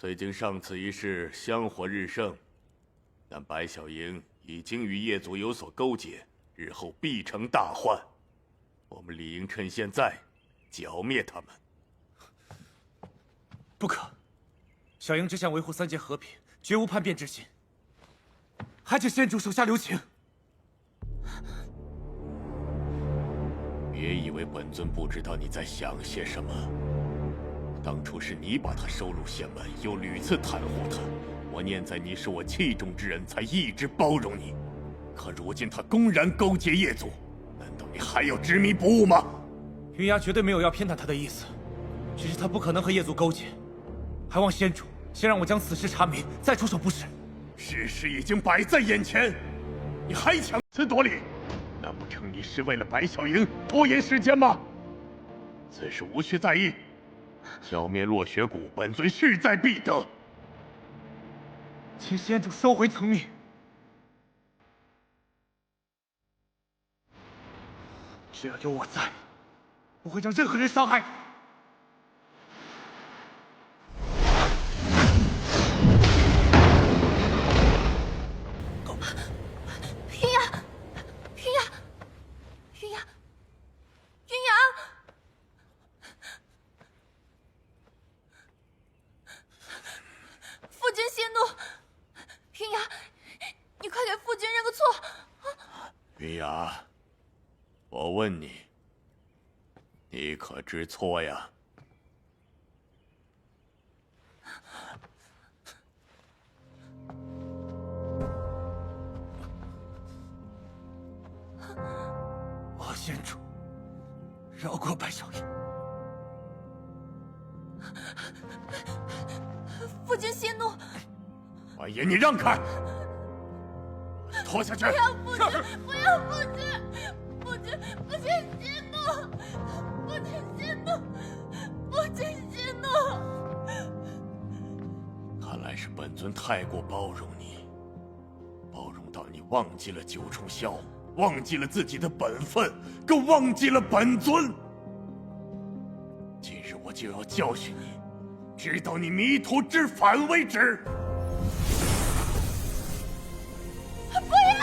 虽经上次一事香火日盛，但白小莹已经与业族有所勾结，日后必成大患。我们理应趁现在剿灭他们。不可，小莹只想维护三界和平，绝无叛变之心，还请先主手下留情。别以为本尊不知道你在想些什么。当初是你把他收入县门，又屡次袒护他，我念在你是我器重之人，才一直包容你。可如今他公然勾结业族，难道你还要执迷不悟吗？云崖绝对没有要偏袒他的意思，只是他不可能和业族勾结，还望先主先让我将此事查明，再出手不迟。事实已经摆在眼前，你还强词夺理，难不成你是为了白小莹拖延时间吗？此事无需在意，消灭落雪谷，本尊势在必得。请先主收回层命。只要有我在，不会让任何人伤害。云崖，云崖，云崖，云崖！父君息怒，云崖，你快给父君认个错！云崖，我问你，你可知错呀？望先主饶过白小莹。父君息怒！完颜，你让开！拖下去！不要父君！不要父君！父君，父君息怒！父君息怒！父君息怒！看来是本尊太过包容你，包容到你忘记了九重霄，忘记了自己的本分，更忘记了本尊。今日我就要教训你，直到你迷途知返为止。不要！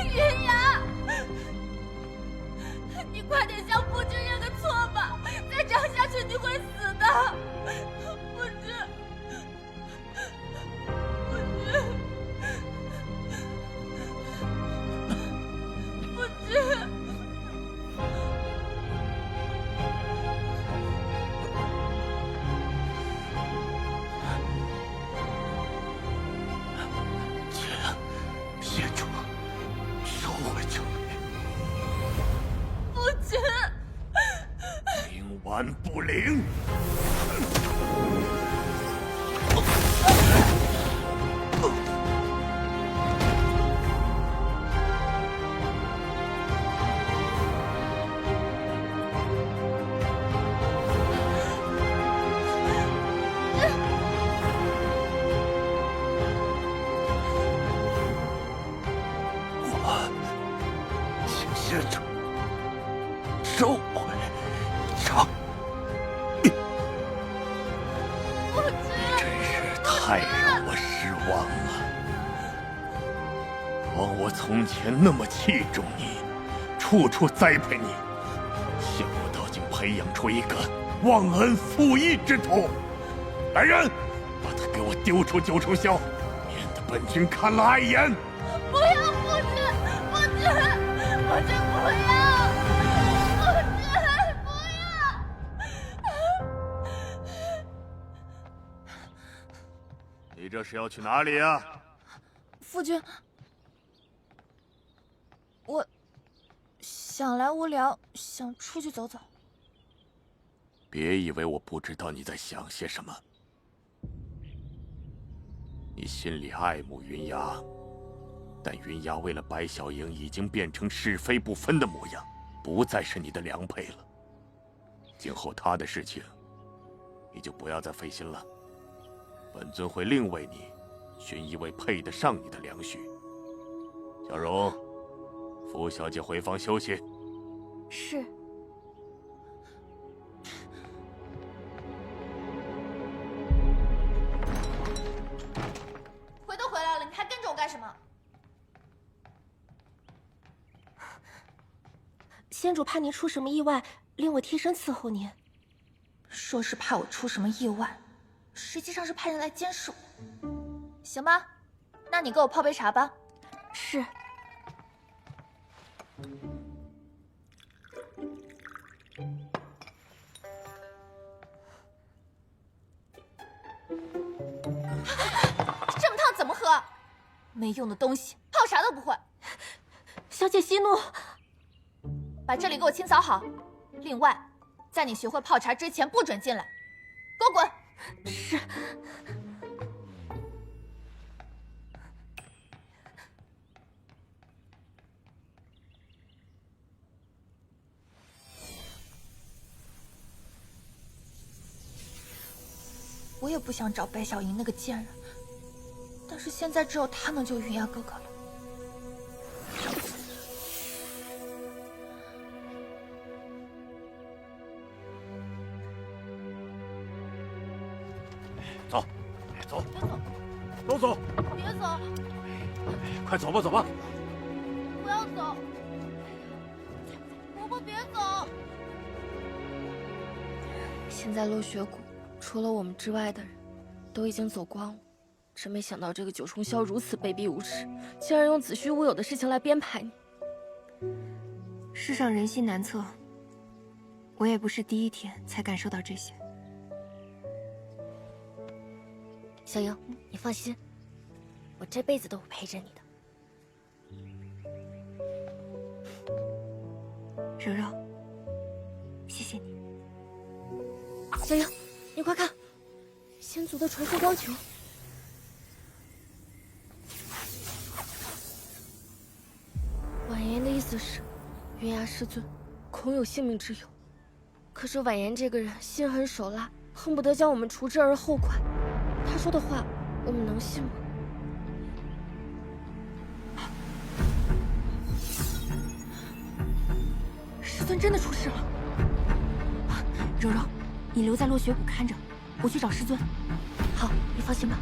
云崖，你快点向父君认个错吧！再这样下去，你会死的！父君，父君。先主收回成命。父君，冥顽不灵！请先主收回成命。父君，真是太让我失望了。枉我从前那么器重你，处处栽培你，想不到竟培养出一个忘恩负义之徒。来人，把他给我丢出九重霄，免得本君看了碍眼。不要父君，父君，父君不要，父君不要！你这是要去哪里呀？夫君，我想来无聊，想出去走走。别以为我不知道你在想些什么。你心里爱慕云崖，但云崖为了白小莹已经变成是非不分的模样，不再是你的良配了。今后他的事情，你就不要再费心了。本尊会另为你寻一位配得上你的良婿。小荣，扶小姐回房休息。是。先主怕您出什么意外，令我贴身伺候您。说是怕我出什么意外，实际上是派人来监视我。行吧，那你给我泡杯茶吧。是。这么烫怎么喝？没用的东西，泡茶都不会。小姐息怒。把这里给我清扫好。另外，在你学会泡茶之前，不准进来。给我滚！是。我也不想找白小莹那个贱人，但是现在只有她能救云崖哥哥了。走，走，别走，都走，别走，快走吧，走吧。不要走，婆婆别走。现在落雪谷除了我们之外的人，都已经走光了。真没想到这个九重霄如此卑鄙无耻，竟然用子虚乌有的事情来编排你。世上人心难测，我也不是第一天才感受到这些。小莹，你放心，我这辈子都会陪着你的。柔柔，谢谢你。小莹，你快看，仙族的传说光球。婉言的意思是，云崖师尊恐有性命之忧。可是婉言这个人心狠手辣，恨不得将我们除之而后快。他说的话，我们能信吗？师尊真的出事了！柔柔，你留在落雪谷看着，我去找师尊。好，你放心吧。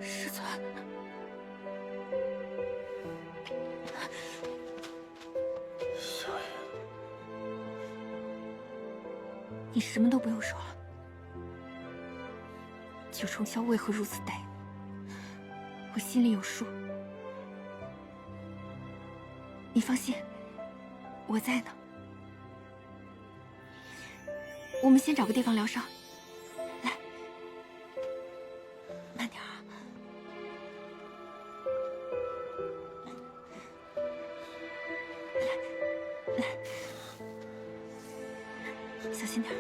师尊，小莹，你什么都不用说了。九重霄为何如此待你，我心里有数。你放心，我在呢。我们先找个地方疗伤。来，慢点啊。来，小心点儿。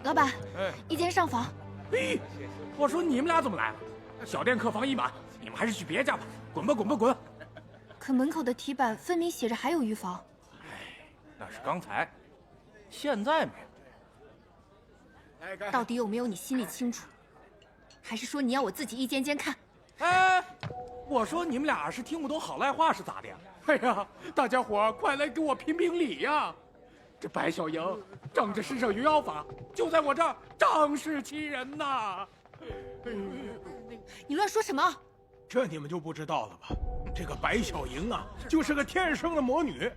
老板，一间上房。嘿，我说你们俩怎么来了？小店客房已满，你们还是去别家吧。滚吧，滚吧，滚！可门口的题板分明写着还有预房。那是刚才，现在没有。到底有没有你心里清楚？还是说你要我自己一间间看？哎，我说你们俩是听不懂好赖话是咋的呀？哎呀，大家伙快来给我评评理呀！这白小莹仗着身上有妖法，就在我这儿仗势欺人呐！你乱说什么？这你们就不知道了吧？这个白小莹啊，就是个天生的魔女。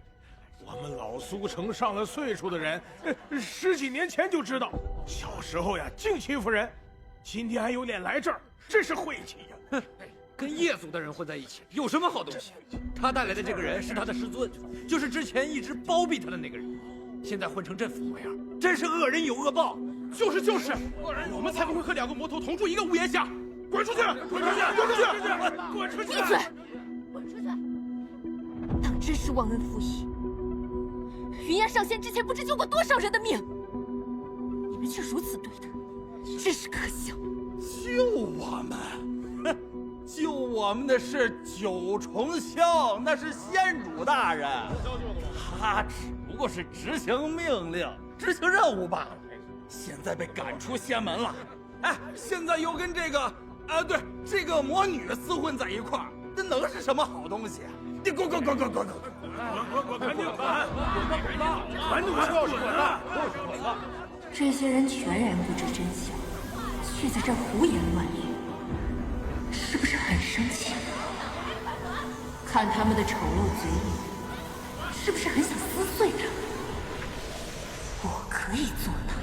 我们老苏城上了岁数的人，10几年前就知道，小时候呀净欺负人，今天还有脸来这儿，真是晦气呀！哼，跟叶族的人混在一起有什么好东西？他带来的这个人是他的师尊，就是之前一直包庇他的那个人，现在混成这副模样，真是恶人有恶报。就是，我们才不会和2个魔头同住一个屋檐下。滚出去！滚出去！滚出去！滚出去！闭嘴！滚出去！当真是忘恩负义。云崖上仙之前不知救过多少人的命，你们却如此对他，真是可笑。救我们？哼，救我们的是九重霄，那是仙主大人，他只不过是执行命令、执行任务罢了。现在被赶出仙门了，哎，现在又跟对，这个魔女厮混在一块儿，这能是什么好东西啊？你滚！赶紧滚！赶紧滚！这些人全然不知真相，却在这儿胡言乱语，是不是很生气？看他们的丑陋嘴脸，是不是很想撕碎他？我可以做到。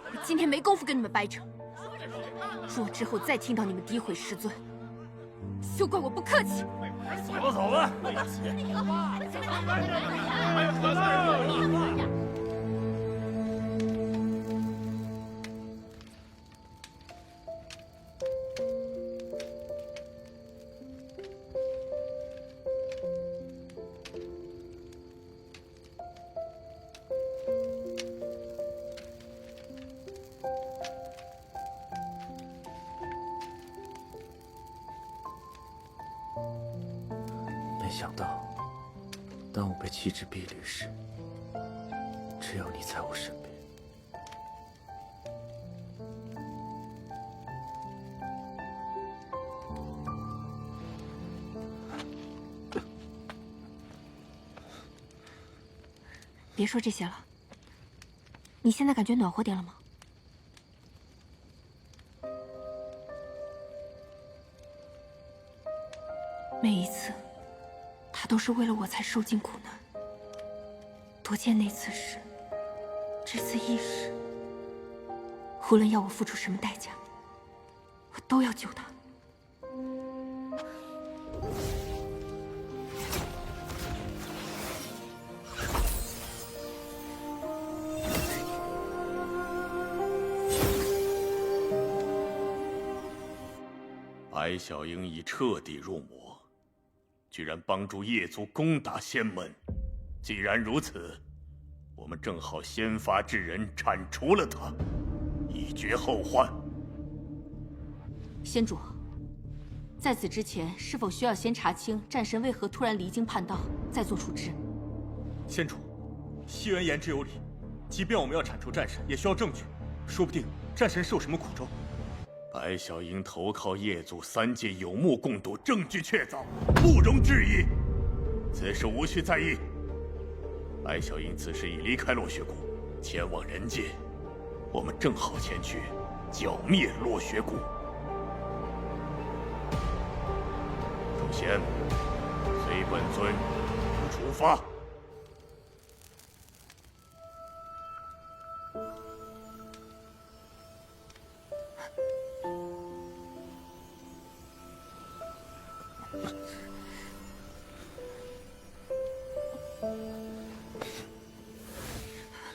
我今天没工夫跟你们掰扯，若之后再听到你们诋毁师尊，休怪我不客气。走吧。没想到，当我被弃之敝履时，只有你在我身边。别说这些了，你现在感觉暖和点了吗？每一次，他都是为了我才受尽苦难。多见那次时，这次亦是。无论要我付出什么代价，我都要救他。白小樱已彻底入魔，居然帮助叶族攻打仙门。既然如此，我们正好先发制人，铲除了他，以绝后患。仙主，在此之前，是否需要先查清战神为何突然离经叛道，再做处置？仙主，西元言之有理，即便我们要铲除战神，也需要证据，说不定战神受什么苦衷。白小樱投靠叶族3界有目共睹，证据确凿，不容置疑。此事无需在意。白小樱此时已离开落雪谷，前往人界，我们正好前去剿灭落雪谷。众仙，随本尊出发。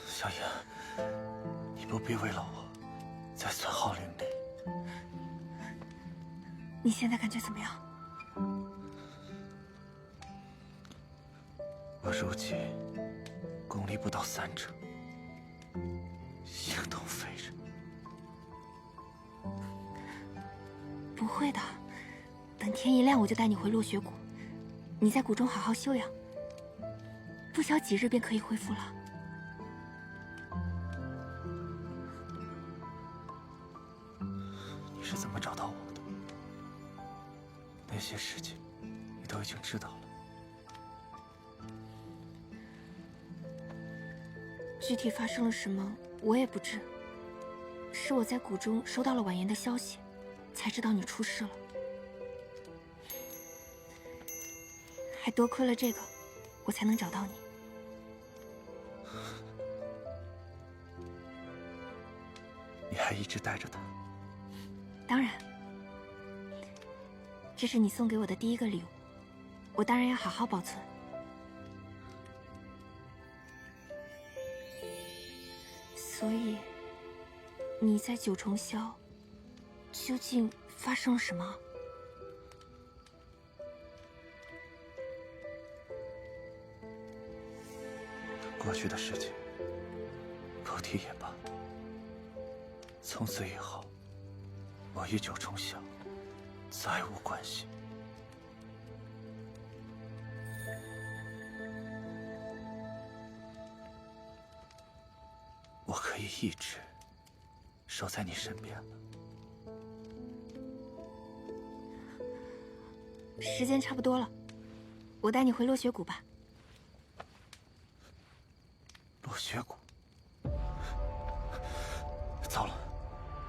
小樱，你不必为了我再损耗灵力。你现在感觉怎么样？我如今功力不到3成，形同废人。不会的，等天一亮我就带你回落雪谷，你在谷中好好休养，不消几日便可以恢复了。你是怎么找到我的？那些事情你都已经知道了。具体发生了什么，我也不知。是我在谷中收到了婉言的消息，才知道你出事了。还多亏了这个，我才能找到你。你还一直带着他，当然，这是你送给我的第一个礼物，我当然要好好保存。所以，你在九重霄究竟发生了什么？过去的事情，不提也罢。从此以后，我与九重霄再无关系。我可以一直守在你身边了。时间差不多了，我带你回落雪谷吧。落雪谷，糟了，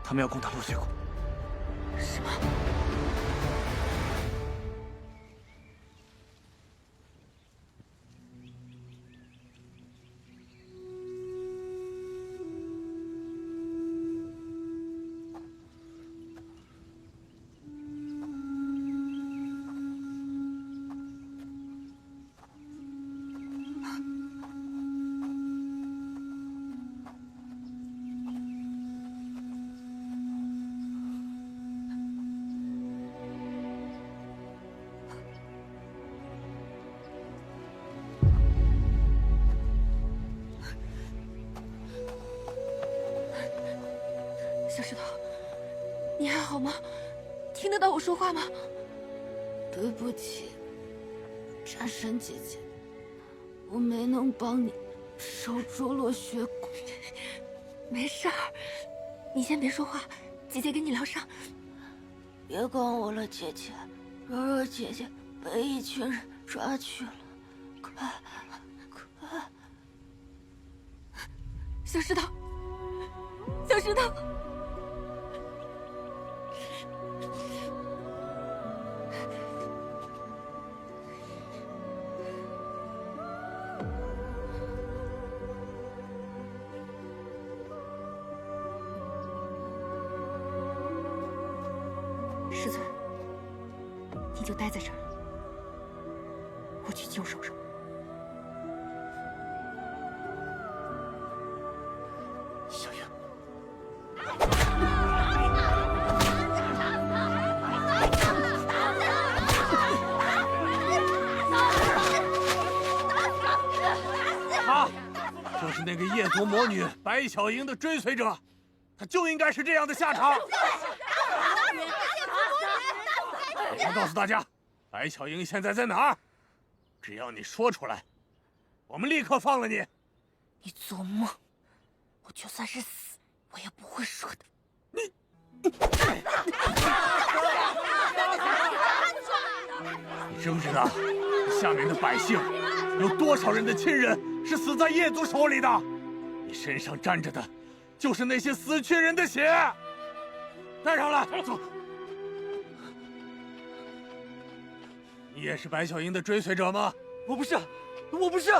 他们要攻打落雪谷。什么？小石头，你还好吗？听得到我说话吗？对不起，战神姐姐，我没能帮你守住落雪谷。没事儿，你先别说话，姐姐跟你疗伤。别管我了，姐姐，柔柔姐姐被一群人抓去了，快！小石头，小石头。师尊，你就待在这儿，我去救柔柔。小英，他就是那个夜族魔女白小樱的追随者，他就应该是这样的下场。我告诉大家，白小樱现在在哪儿？只要你说出来，我们立刻放了你。你做梦！我就算是死，我也不会说的。你知不知道，下面的百姓有多少人的亲人是死在夜族手里的？你身上沾着的，就是那些死去人的血。带上来，走。你也是白小樱的追随者吗？我不是，我不是，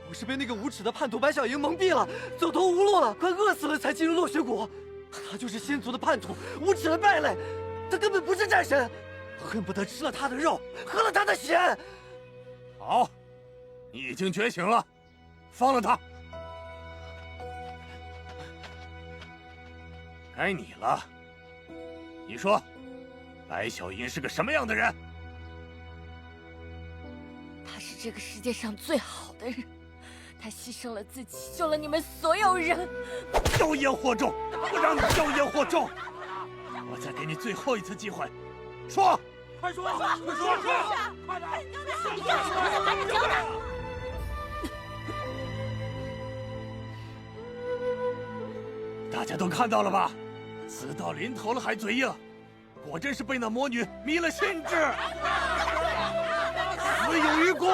我是被那个无耻的叛徒白小樱蒙蔽了，走投无路了，快饿死了才进入落雪谷。他就是仙族的叛徒，无耻的败类，他根本不是战神，恨不得吃了他的肉，喝了他的血。好，你已经觉醒了，放了他。该你了。你说，白小樱是个什么样的人？他是这个世界上最好的人，他牺牲了自己，救了你们所有人。妖言惑众，我让你妖言惑众！我再给你最后一次机会，说，快说，快说，快点！你要说的赶紧交代！大家都看到了吧？死到临头了还嘴硬，果真是被那魔女迷了心智，死有余辜。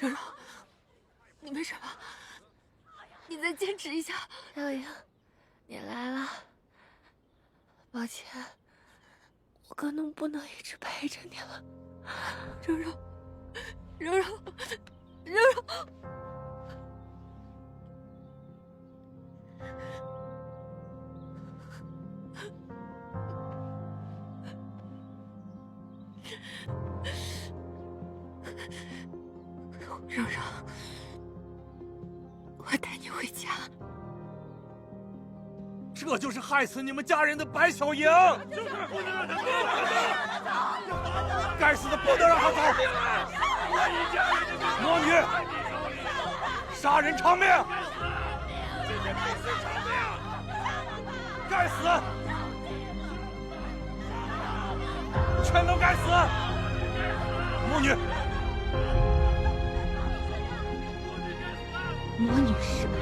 柔柔，你为什么？你再坚持一下。小莹，你来了。抱歉，我可能不能一直陪着你了。柔柔，柔柔，柔柔。柔柔，我带你回家。这就是害死你们家人的白小莹！该死的，不能让他走！魔女，杀人偿命！该死！全都该死！魔女。魔女是吧？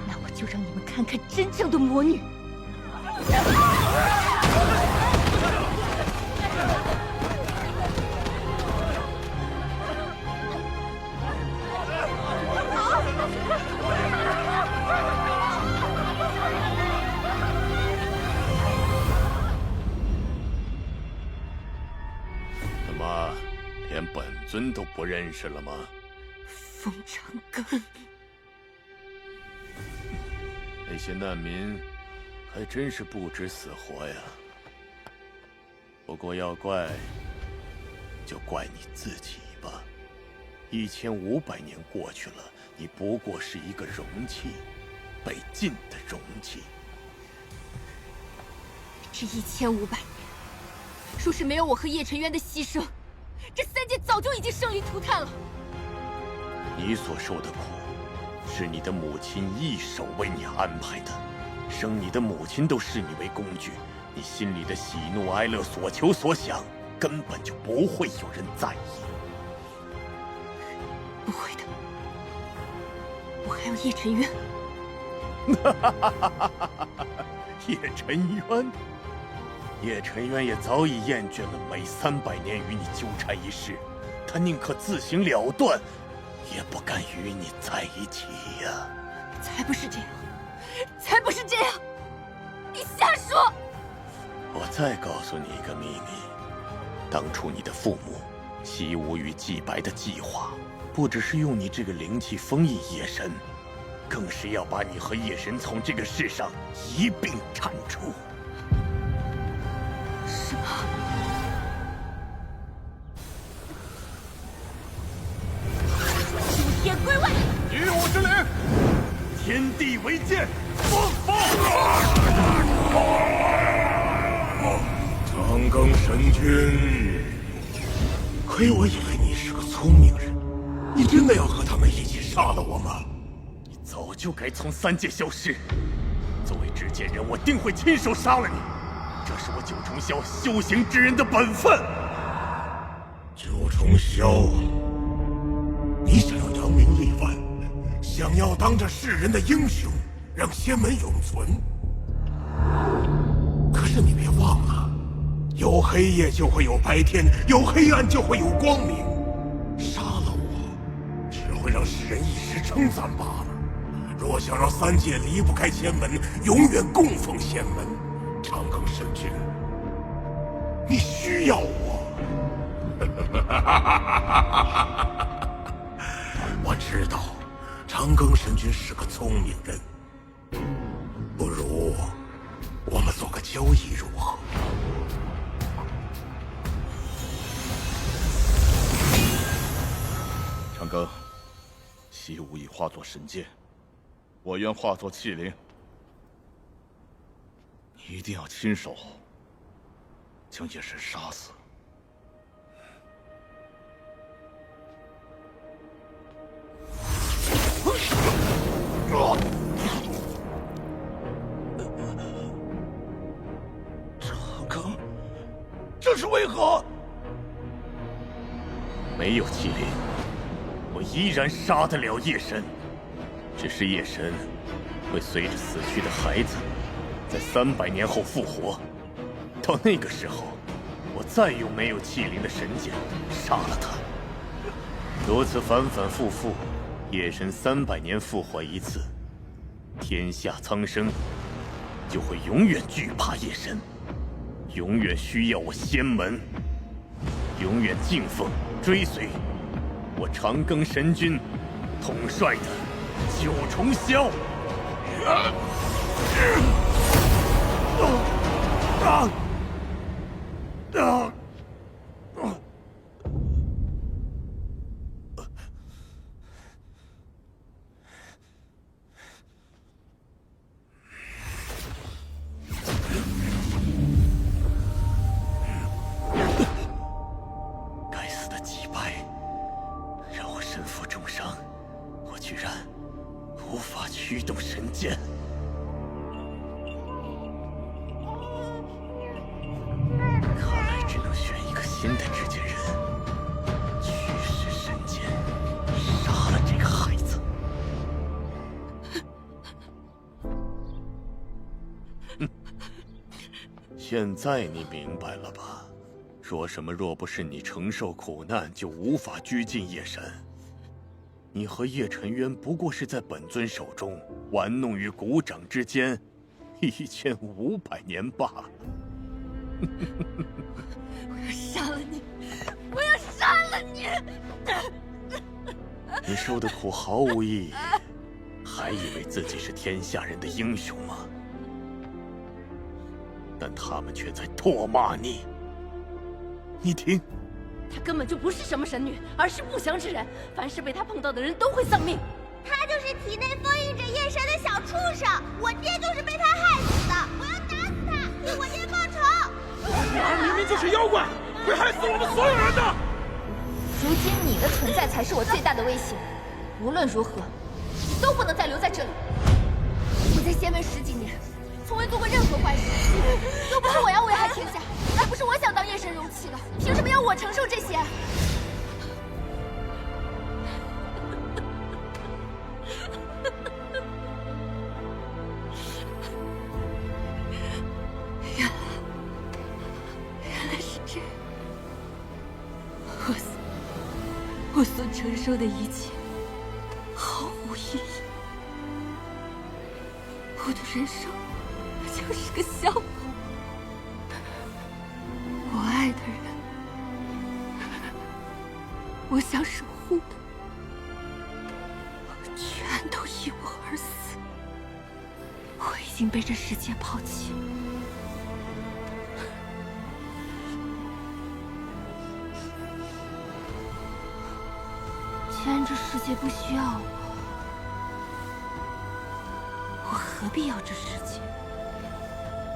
那我就让你们看看真正的魔女。怎么，连本尊都不认识了吗？风长庚，那些难民还真是不知死活呀。不过要怪，就怪你自己吧。1500年过去了，你不过是一个容器，被禁的容器。这1500年，若是没有我和叶晨渊的牺牲，这3界早就已经生灵涂炭了。你所受的苦，是你的母亲一手为你安排的。生你的母亲都视你为工具，你心里的喜怒哀乐、所求所想，根本就不会有人在意。不会的，我还有叶晨渊。叶晨渊，叶晨渊也早已厌倦了每300年与你纠缠一世，他宁可自行了断，也不敢与你在一起呀。才不是这样，才不是这样！你瞎说！我再告诉你一个秘密，当初你的父母习武与祭白的计划，不只是用你这个灵气封印夜神，更是要把你和夜神从这个世上一并铲除。什么？诸天归位！以我之灵，天地为鉴，风！长庚神君，亏我以为你是个聪明人，你真的要和他们一起杀了我吗？你早就该从3界消失。作为执剑人，我定会亲手杀了你，这是我九重霄修行之人的本分。九重霄，你想要扬名立万，想要当着世人的英雄，让仙门永存。可是你别忘了，有黑夜就会有白天，有黑暗就会有光明。杀了我，只会让世人一时称赞罢了。若想让3界离不开仙门，永远供奉仙门，长庚神君，你需要我。我知道，长庚神君是个聪明人，不如我们做个交易如何？长庚，习武已化作神剑，我愿化作器灵。你一定要亲手将叶神杀死。长庚，这是为何？没有麒麟，我依然杀得了夜神。只是夜神会随着死去的孩子，在300年后复活。到那个时候，我再用没有麒麟的神剑杀了他。如此反反复复，夜神300年复活一次，天下苍生就会永远惧怕夜神，永远需要我仙门，永远敬奉追随我长庚神君统帅的九重霄。该死的击败，让我身负重伤，我居然无法驱动神剑。看来只能选一个新的执剑人，驱使神剑，杀了这个孩子。现在你明白了吧？说什么若不是你承受苦难，就无法拘禁夜神。你和叶沉渊不过是在本尊手中玩弄于股掌之间，1500年罢了。我要杀了你！我要杀了你！你受的苦毫无意义，还以为自己是天下人的英雄吗？但他们却在唾骂你。你听，她根本就不是什么神女，而是不祥之人。凡是被她碰到的人都会丧命。她就是体内封印着夜神的小畜生，我爹就是被她害死的。我要打死她，替我爹报仇。女儿明明就是妖怪，会害死我们所有人的。如今你的存在才是我最大的威胁。无论如何，你都不能再留在这里。我在仙门10几年，从未做过任何坏事。又不是我要危害天下，而不是我想当夜神容器的，凭什么要我承受这些？原来是这样。我所承受的一切毫无意义，我的人生就是个笑话。我爱的人，我想守护的，全都因我而死。我已经被这世界抛弃。既然这世界不需要我，我何必要这世界？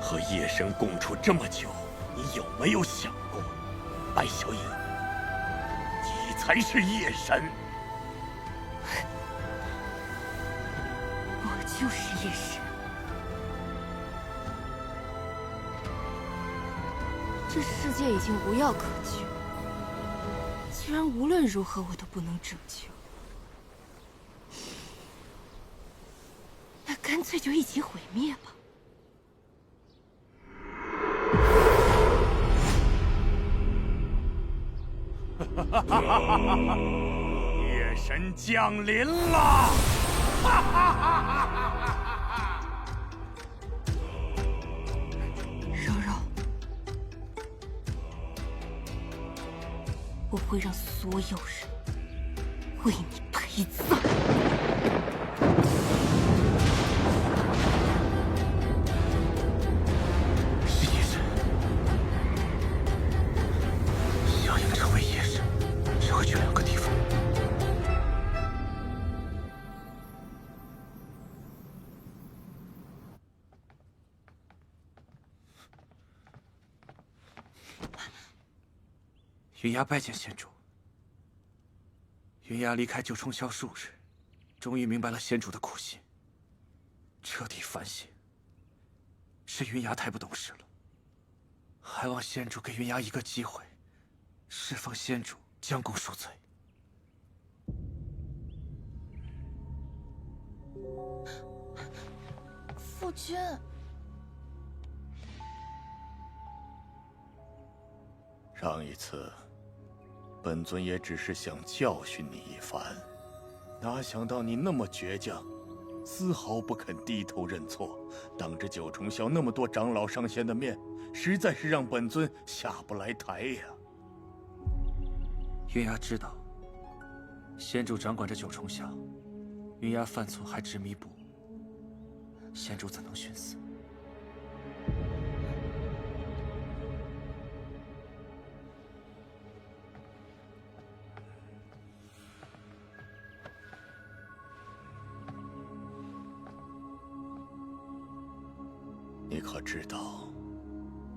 和夜神共处这么久，你有没有想过，白小影，你才是夜神。我就是夜神。这世界已经无药可救，既然无论如何我都不能拯救，那干脆就一起毁灭吧。夜神降临了！柔柔，我会让所有人为你陪葬。是夜神，小影成为夜神，只会去2个地方。云崖拜见仙主。云崖离开九重霄数日，终于明白了仙主的苦心，彻底反省。是云崖太不懂事了，还望仙主给云崖一个机会，释放仙主，将功赎罪。父君，上一次，本尊也只是想教训你一番，哪想到你那么倔强，丝毫不肯低头认错，当着九重霄那么多长老上仙的面，实在是让本尊下不来台呀。云崖知道，仙主掌管着九重霄，云崖犯错还执迷不悟，仙主怎能徇私？你可知道，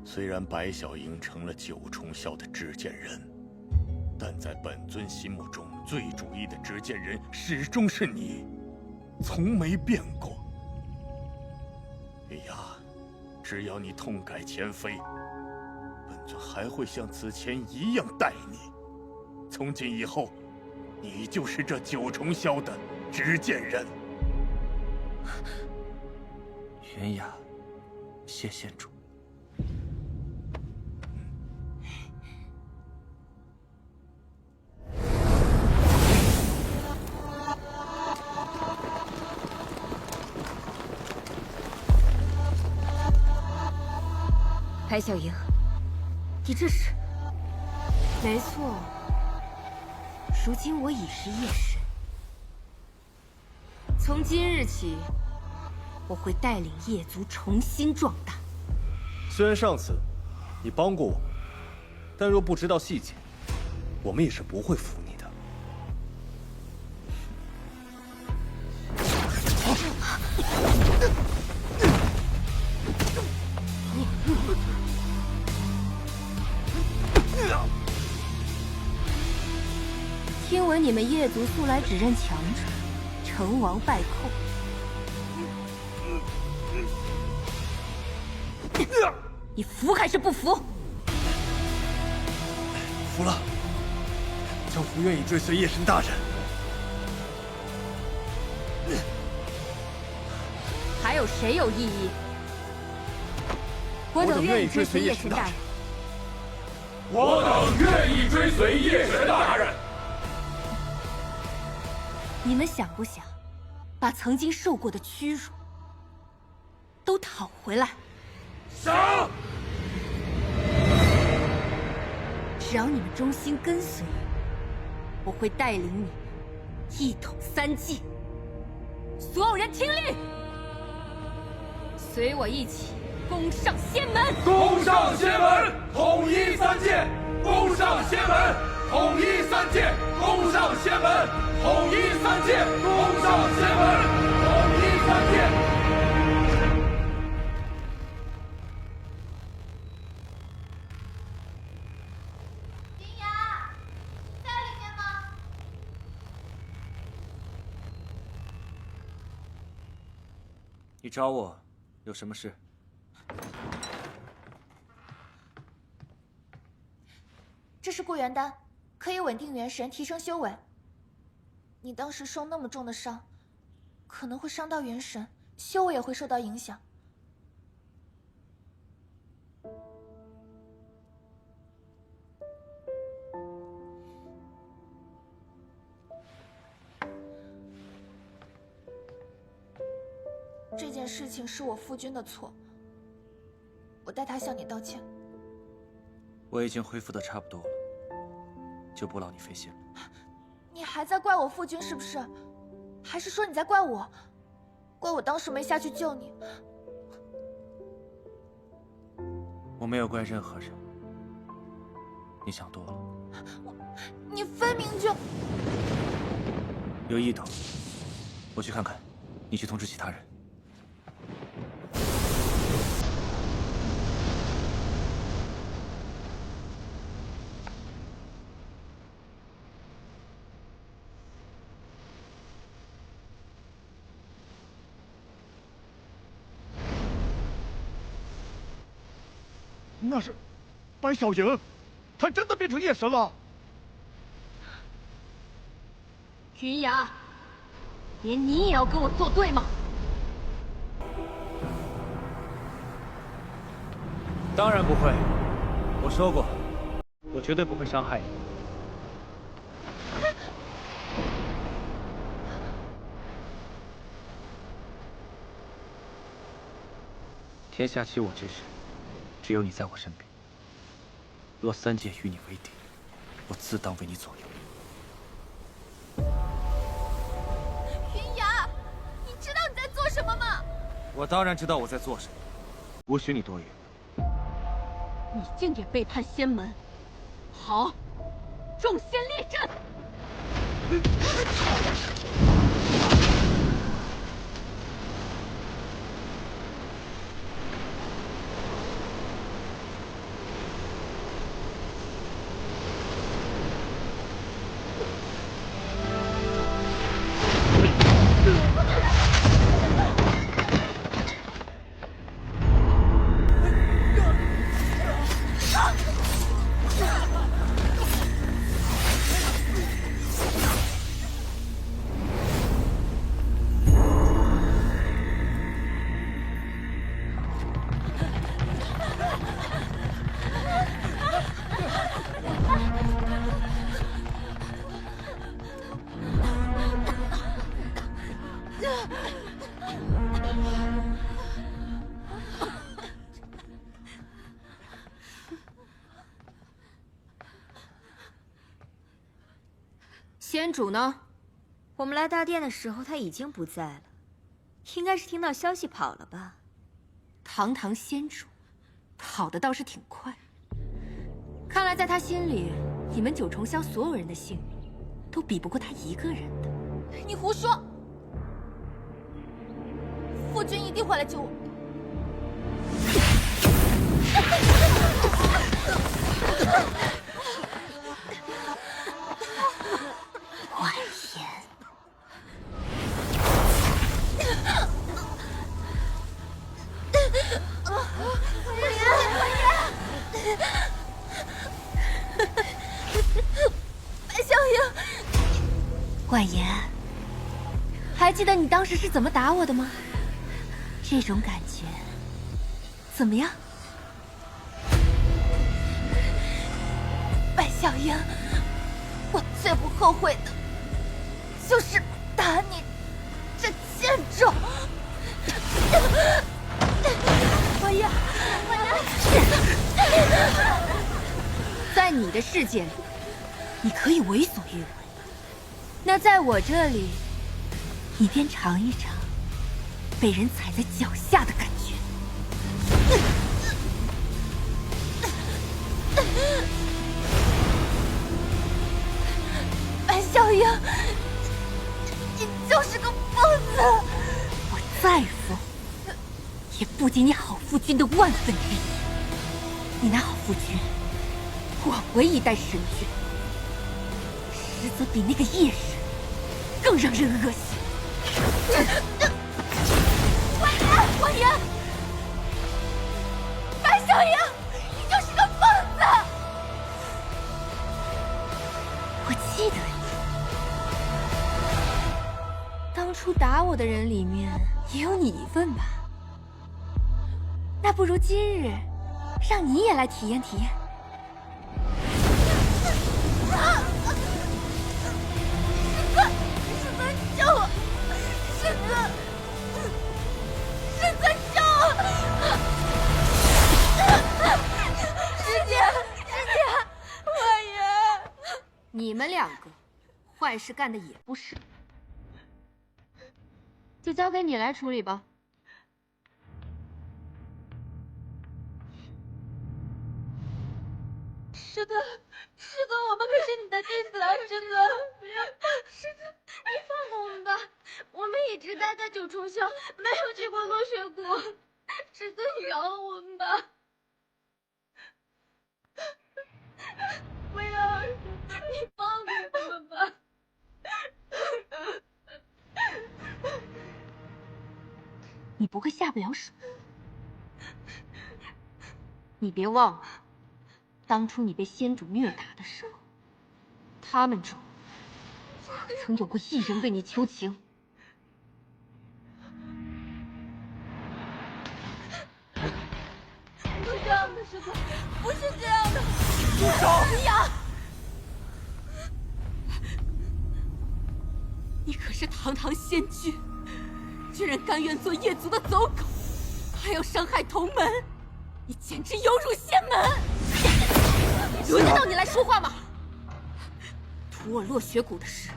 虽然白小莹成了九重霄的执剑人，但在本尊心目中，最主意的执剑人始终是你，从没变过。云崖，只要你痛改前非，本尊还会像此前一样待你。从今以后，你就是这九重霄的执剑人。云崖，谢仙主。白小莹，你这是……没错，如今我已是夜神。从今日起，我会带领夜族重新壮大。虽然上次你帮过我们，但若不知道细节，我们也是不会服你的。听闻你们夜族素来只认强者，成王败寇。你服还是不服？服了，教父愿意追随夜神大人。还有谁有异议？我等愿意追随夜神大人。我等愿意追随夜神大人。你们想不想把曾经受过的屈辱都讨回来？想。只要你们忠心跟随，我会带领你们一统三界。所有人听令，随我一起攻上仙门！攻上仙门，统一三界！攻上仙门，统一三界！攻上仙门，统一三界！攻上仙门，统一三界！你找我有什么事？这是固元丹，可以稳定元神，提升修为。你当时受那么重的伤，可能会伤到元神，修为也会受到影响。这件事情是我父君的错，我代他向你道歉。我已经恢复的差不多了，就不劳你费心了。你还在怪我父君是不是？还是说你在怪我？怪我当时没下去救你？我没有怪任何人，你想多了。你分明就有异动，我去看看，你去通知其他人。那是白小莹，她真的变成夜神了。云崖，连你也要跟我作对吗？当然不会，我说过，我绝对不会伤害你。天下弃我之时，只有你在我身边。若三界与你为敌，我自当为你左右。云崖，你知道你在做什么吗？我当然知道我在做什么，无需你多言。你竟也背叛仙门！好，众仙列阵！仙主呢？我们来大殿的时候他已经不在了，应该是听到消息跑了吧。堂堂仙主，跑的倒是挺快。看来在他心里，你们九重霄所有人的幸运，都比不过他一个人的。你胡说！父君一定会来救我。婉言，白小莹，婉言，还记得你当时是怎么打我的吗？这种感觉怎么样？白小莹，我最不后悔的，就是打你这贱种。婉言，在你的世界里，你可以为所欲为。那在我这里，你便尝一尝被人踩在脚下的感觉。白小莹，你就是个疯子！我再疯，也不及你郝夫君的万分之一。你那郝夫君，广为一代神君，实则比那个夜神更让人恶心。婉言，白小莹，你就是个疯子！我记得你，当初打我的人里面也有你一份吧？那不如今日，让你也来体验体验。师尊，救我！师尊，师尊救我！师姐，婉言，你们两个坏事干的也不少，就交给你来处理吧。师尊，我们可是你的弟子啊！师尊，你放过我们吧！我们一直待在九重霄，没有去过落雪谷。师尊，你饶了我们吧！不要，你放过我们吧！你不会下不了手。你别忘了，当初你被仙主虐打的时候，他们中可曾有过一人为你求情？不是这样的，师尊，不是这样的。住手！云崖，你可是堂堂仙君，居然甘愿做夜族的走狗，还要伤害同门，你简直有辱仙门！轮得到你来说话吗？屠我落雪谷的事，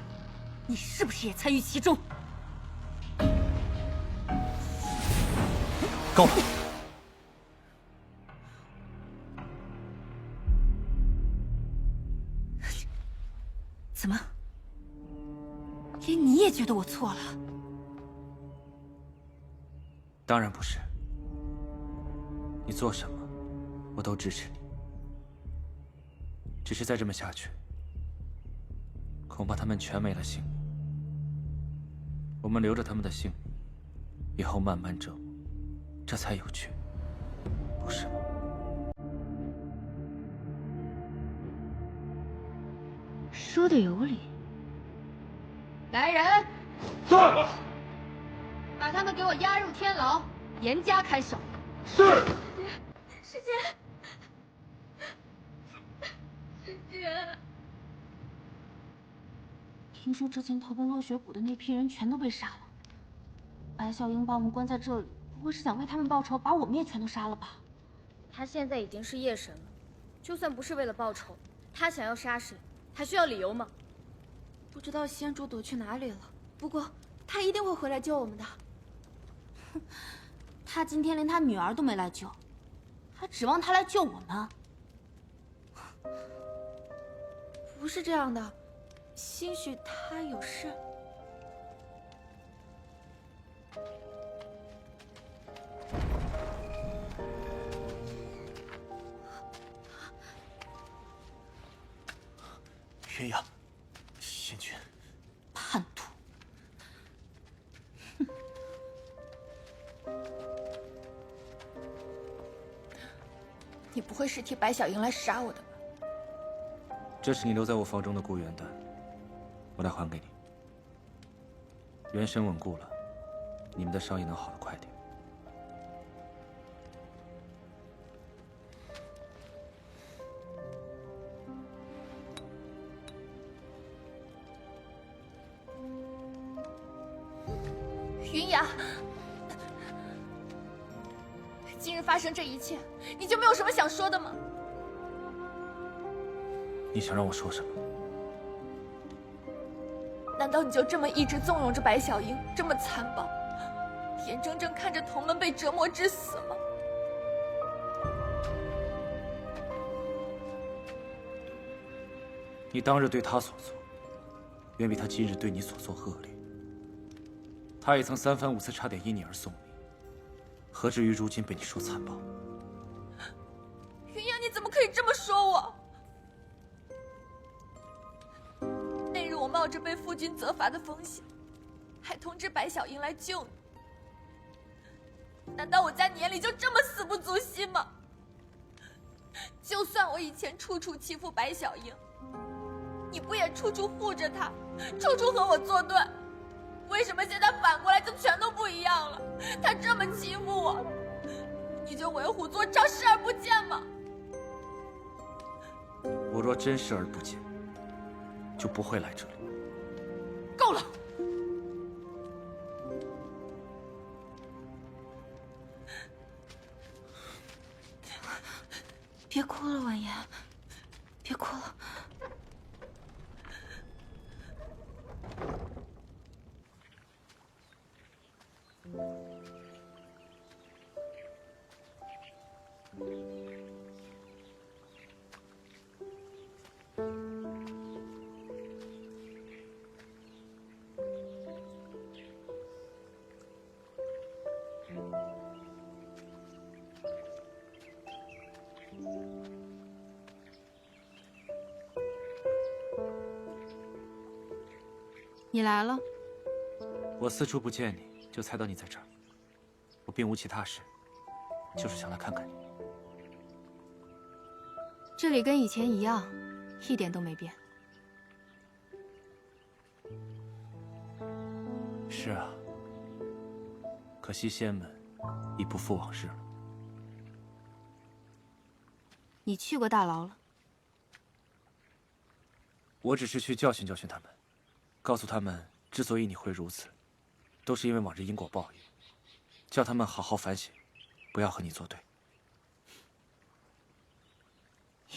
你是不是也参与其中？够了！怎么，连你也觉得我错了？当然不是。你做什么，我都支持你。只是再这么下去，恐怕他们全没了性命。我们留着他们的性命，以后慢慢折磨，这才有趣，不是吗？说的有理。来人，是。把他们给我押入天牢，严加看守。是。师姐，师姐。听说之前投奔落雪谷的那批人全都被杀了，白小樱把我们关在这里，不会是想为他们报仇，把我们也全都杀了吧？他现在已经是夜神了，就算不是为了报仇，他想要杀谁，还需要理由吗？不知道仙主躲去哪里了，不过他一定会回来救我们的。哼，他今天连他女儿都没来救，还指望他来救我们？不是这样的，兴许他有事。云雅，仙君，叛徒！你不会是替白小樱来杀我的吧？这是你留在我房中的固元丹，我来还给你。元神稳固了，你们的伤也能好得快点。云雅，今日发生这一切，你就没有什么想说的吗？你想让我说什么？难道你就这么一直纵容着白小樱，这么残暴，眼睁睁看着同门被折磨致死吗？你当日对他所做，远比他今日对你所做恶劣。他也曾3番5次差点因你而送命，何至于如今被你说残暴？云阳，你怎么可以这么说我？那日我冒着被夫君责罚的风险，还通知白小樱来救你。难道我在你眼里就这么死不足惜吗？就算我以前处处欺负白小樱，你不也处处护着她，处处和我作对？为什么现在反过来就全都不一样了？她这么欺负我，你就为虎作伥，视而不见吗？我若真视而不见，就不会来这里。够了！别哭了，婉言，别哭了。你来了。我四处不见你，就猜到你在这儿。我并无其他事，就是想来看看你。这里跟以前一样，一点都没变。是啊，可惜仙门已不复往日了。你去过大牢了？我只是去教训教训他们，告诉他们，之所以你会如此，都是因为往日因果报应，叫他们好好反省，不要和你作对。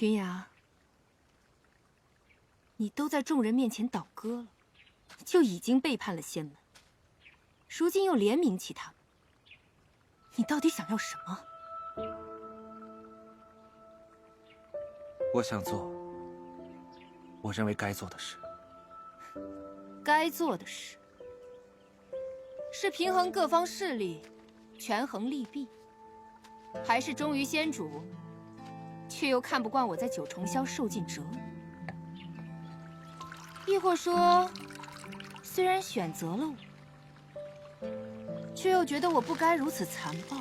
云崖，你都在众人面前倒戈了，就已经背叛了仙门，如今又怜悯起他们，你到底想要什么？我想做我认为该做的事。该做的事是平衡各方势力，权衡利弊，还是忠于仙主，却又看不惯我在九重霄受尽折磨？亦或说，虽然选择了我，却又觉得我不该如此残暴？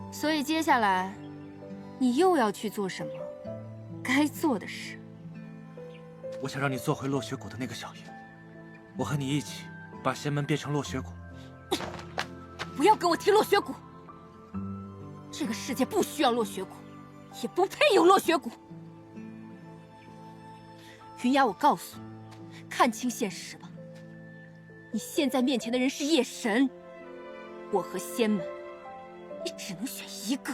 所以接下来，你又要去做什么该做的事？我想让你做回落雪谷的那个小樱，我和你一起把仙门变成落雪谷。不要跟我提落雪谷，这个世界不需要落雪谷，也不配有落雪谷。云崖，我告诉你，看清现实吧。你现在面前的人是夜神，我和仙门，你只能选一个。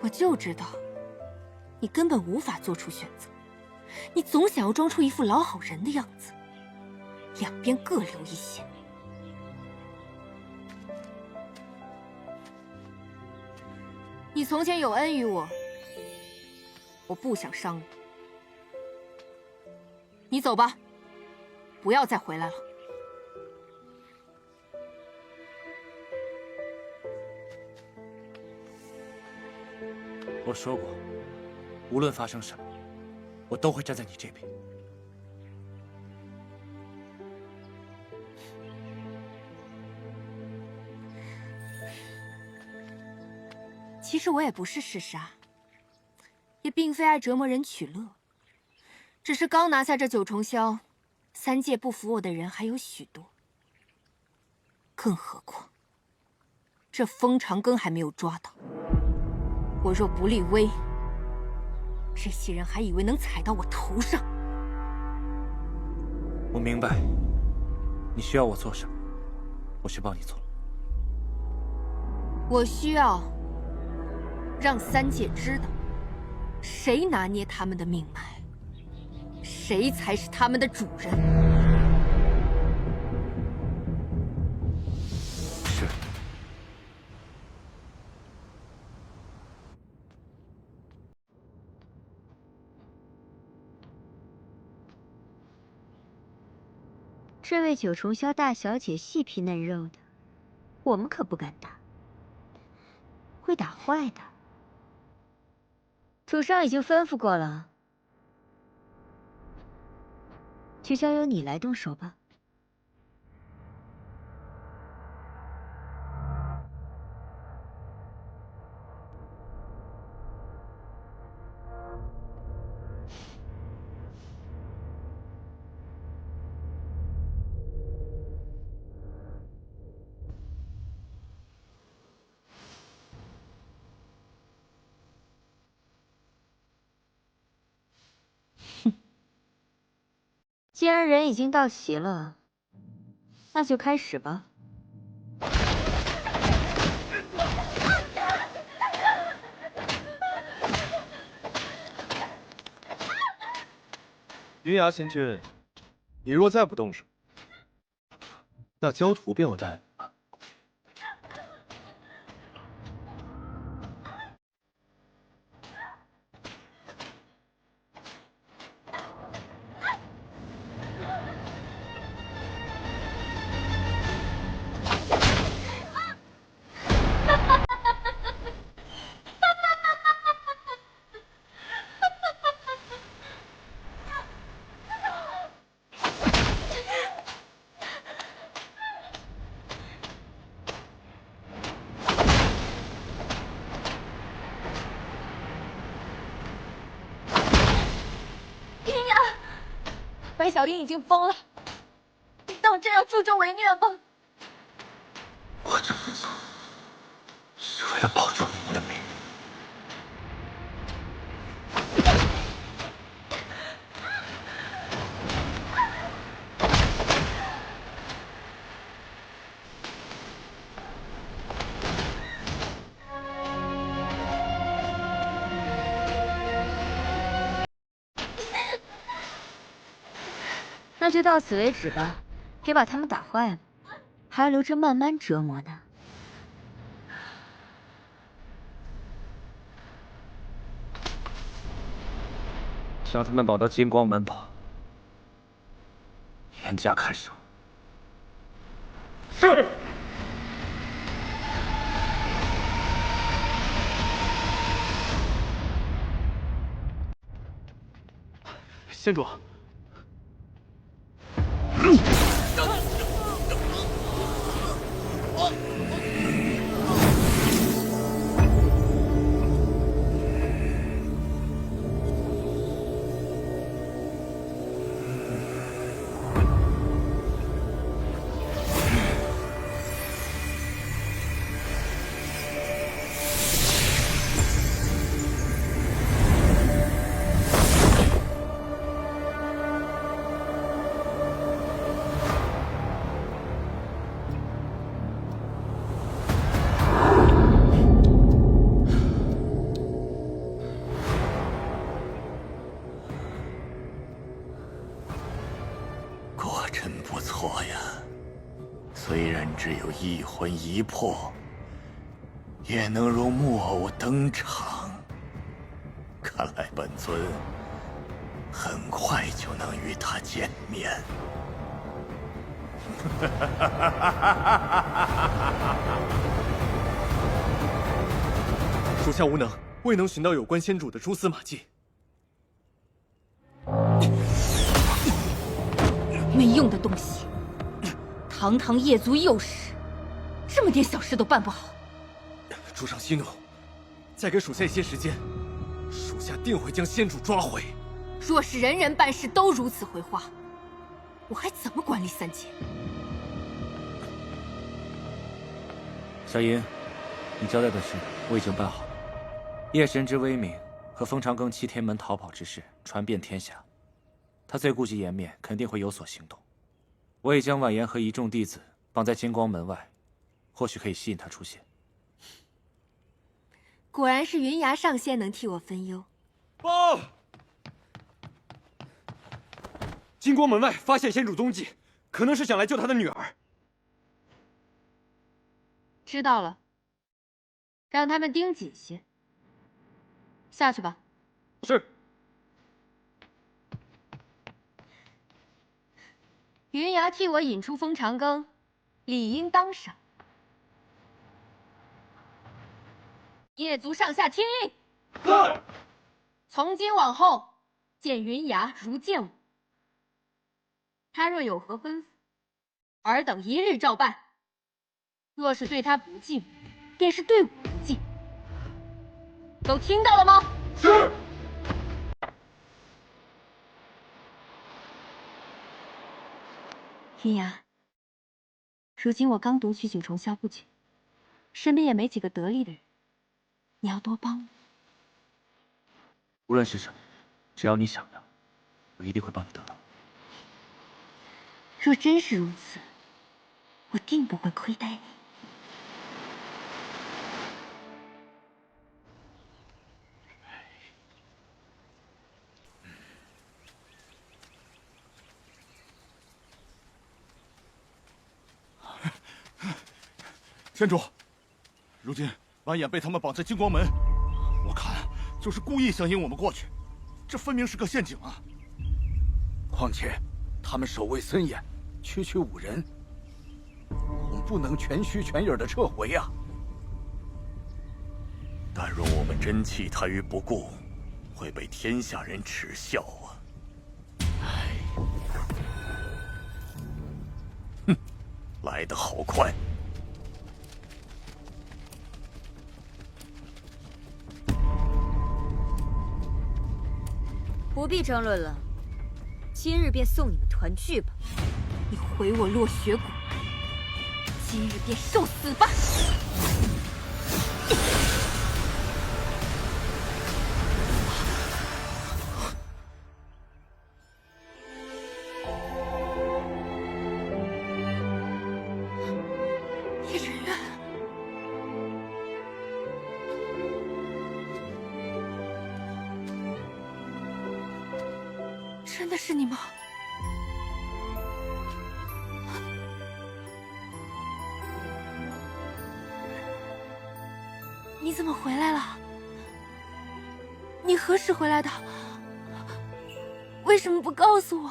我就知道，你根本无法做出选择。你总想要装出一副老好人的样子，两边各留一线。你从前有恩于我，我不想伤你。你走吧，不要再回来了。我说过，无论发生什么，我都会站在你这边。其实我也不是嗜杀，也并非爱折磨人取乐，只是刚拿下这九重霄，3界不服我的人还有许多。更何况，这风长庚还没有抓到，我若不立威，这些人还以为能踩到我头上。我明白，你需要我做什么，我去帮你做。我需要让3界知道，谁拿捏他们的命脉，谁才是他们的主人。是。这位九重霄大小姐细皮嫩肉的，我们可不敢打，会打坏的。主上已经吩咐过了，就交由你来动手吧。既然人已经到齐了，那就开始吧。云崖仙君，你若再不动手，那焦土便有待。白小樱已经疯了，你当真要助纣为虐吗？我这么做是为了保住你的命。那就到此为止吧，别把他们打坏了，还要留着慢慢折磨呢。让他们跑到金光门吧。严加看守。是。先主。虽然只有一魂一魄，也能如木偶登场。看来本尊很快就能与他见面。属下无能，未能寻到有关仙主的蛛丝马迹。没用的东西！堂堂夜族幼时，这么点小事都办不好。主上息怒，再给属下一些时间，属下定会将仙主抓回。若是人人办事都如此回话，我还怎么管理三界？小银，你交代的事我已经办好了。夜神之威名和封长庚七天门逃跑之事传遍天下，他最顾及颜面，肯定会有所行动。我已将婉言和一众弟子绑在金光门外，或许可以吸引他出现。果然是云崖上仙能替我分忧。报！金光门外发现仙主踪迹，可能是想来救他的女儿。知道了，让他们盯紧些。下去吧。是。云崖替我引出封长庚，理应当赏。夜族上下听令。是。从今往后，见云崖如见我。他若有何吩咐，尔等一日照办。若是对他不敬，便是对我不敬。都听到了吗？是。云崖，如今我刚夺取九重霄不久，身边也没几个得力的人，你要多帮我。无论是什么，只要你想要，我一定会帮你得到。若真是如此，我定不会亏待你。仙主，如今婉眼被他们绑在金光门，我看就是故意想引我们过去，这分明是个陷阱啊！况且他们守卫森严，区区5人，我们不能全虚全影的撤回呀。但若我们真弃他于不顾，会被天下人耻笑啊！哼，来得好快！不必争论了，今日便送你们团聚吧。你毁我落雪谷，今日便受死吧！叶晨渊。真的是你吗？你怎么回来了？你何时回来的？为什么不告诉我？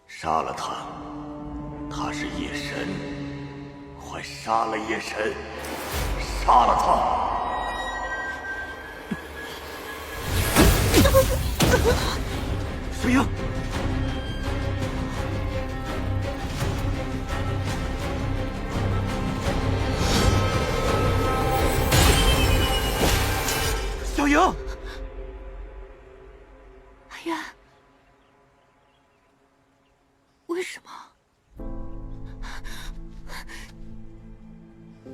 杀了他，他是夜神，快杀了夜神，杀了他！小樱，小樱，阿渊，为什么？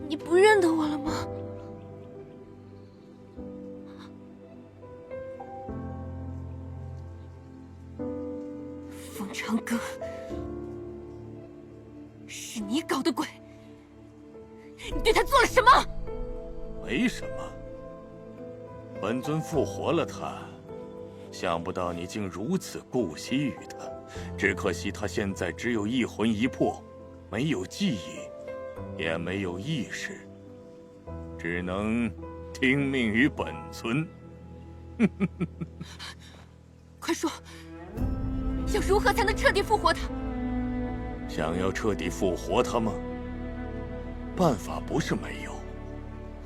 你不认得我了吗？凤长歌，是你搞的鬼！你对他做了什么？没什么，本尊复活了他，想不到你竟如此顾惜于他。只可惜他现在只有一魂一魄，没有记忆，也没有意识，只能听命于本尊。快说，要如何才能彻底复活他？想要彻底复活他吗？办法不是没有，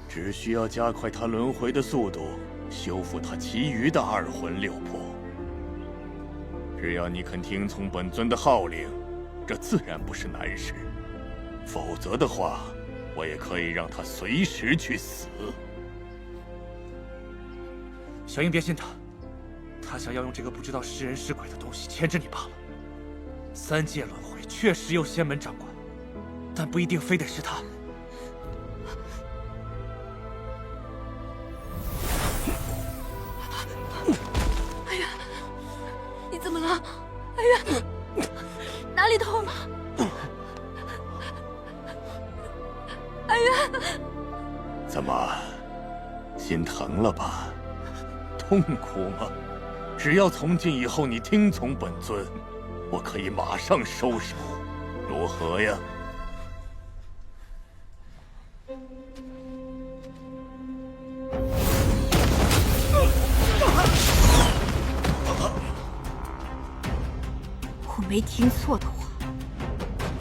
只需要加快他轮回的速度，修复他其余的二魂六魄。只要你肯听从本尊的号令，这自然不是难事。否则的话，我也可以让他随时去死。小樱，别信他，他想要用这个不知道是人是鬼的东西牵制你罢了。三界轮回确实由仙门掌管，但不一定非得是他。哎呀，你怎么了？哎呀，哪里痛了？哎呀，怎么，心疼了吧？痛苦吗？只要从今以后你听从本尊，我可以马上收手，如何呀？我没听错的话，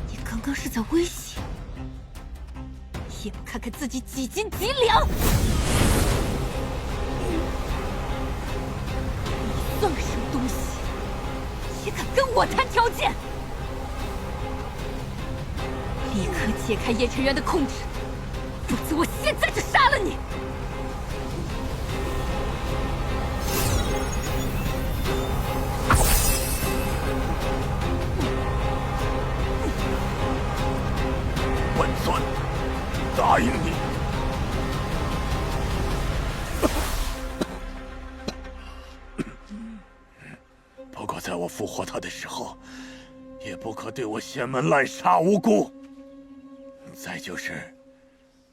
你刚刚是在威胁？也不看看自己几斤几两！你算个什么东西？也敢跟我谈条件？立刻解开叶晨渊的控制，否则我现在就杀了你！本尊答应你。不过在我复活他的时候，也不可对我仙门滥杀无辜。再就是，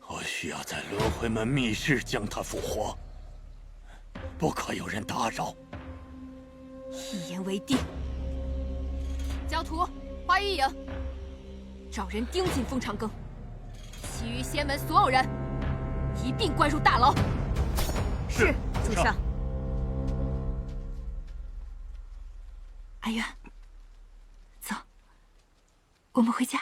我需要在轮回门密室将他复活，不可有人打扰。一言为定。焦土、花玉影，找人盯紧凤长庚，其余仙门所有人一并关入大牢。是，主上。阿渊，走，我们回家。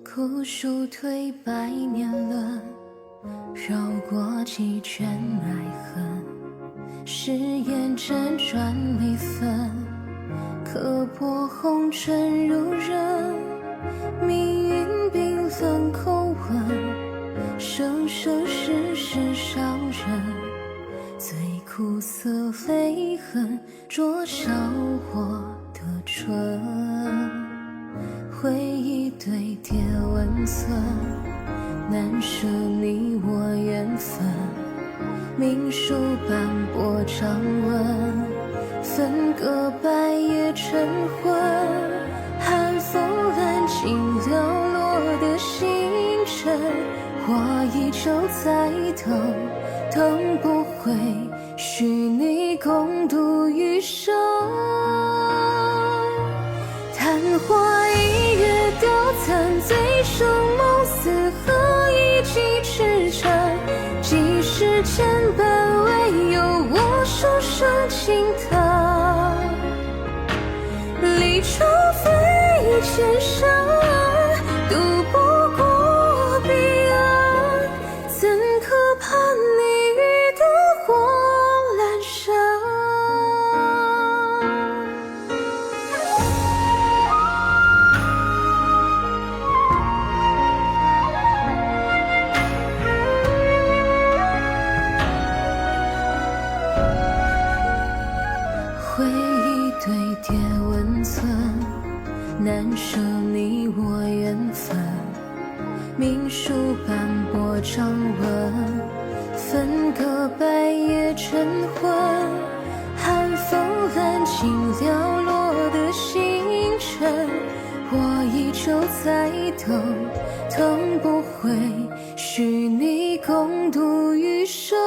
枯树颓百年轮，绕过几圈爱恨。誓言辗转离分，刻薄红尘如人。命运冰冷口吻，生生世世伤人。最苦涩泪痕，灼烧我的唇。回忆堆叠温存，难舍你我缘分。命书斑驳掌纹，分割白夜晨昏。周在等，等不回，许你共度余生。昙花一跃凋残，醉生梦死，何以继痴缠？几世牵绊，唯有我手上轻弹。离愁非千山，渡不过彼岸，怎可盼你与灯火阑珊？回忆堆叠温存，难舍你我缘分。命书斑驳掌纹，分隔白夜晨昏。寒风揽尽寥落的星辰，我依旧在等，等不回，许你共度余生。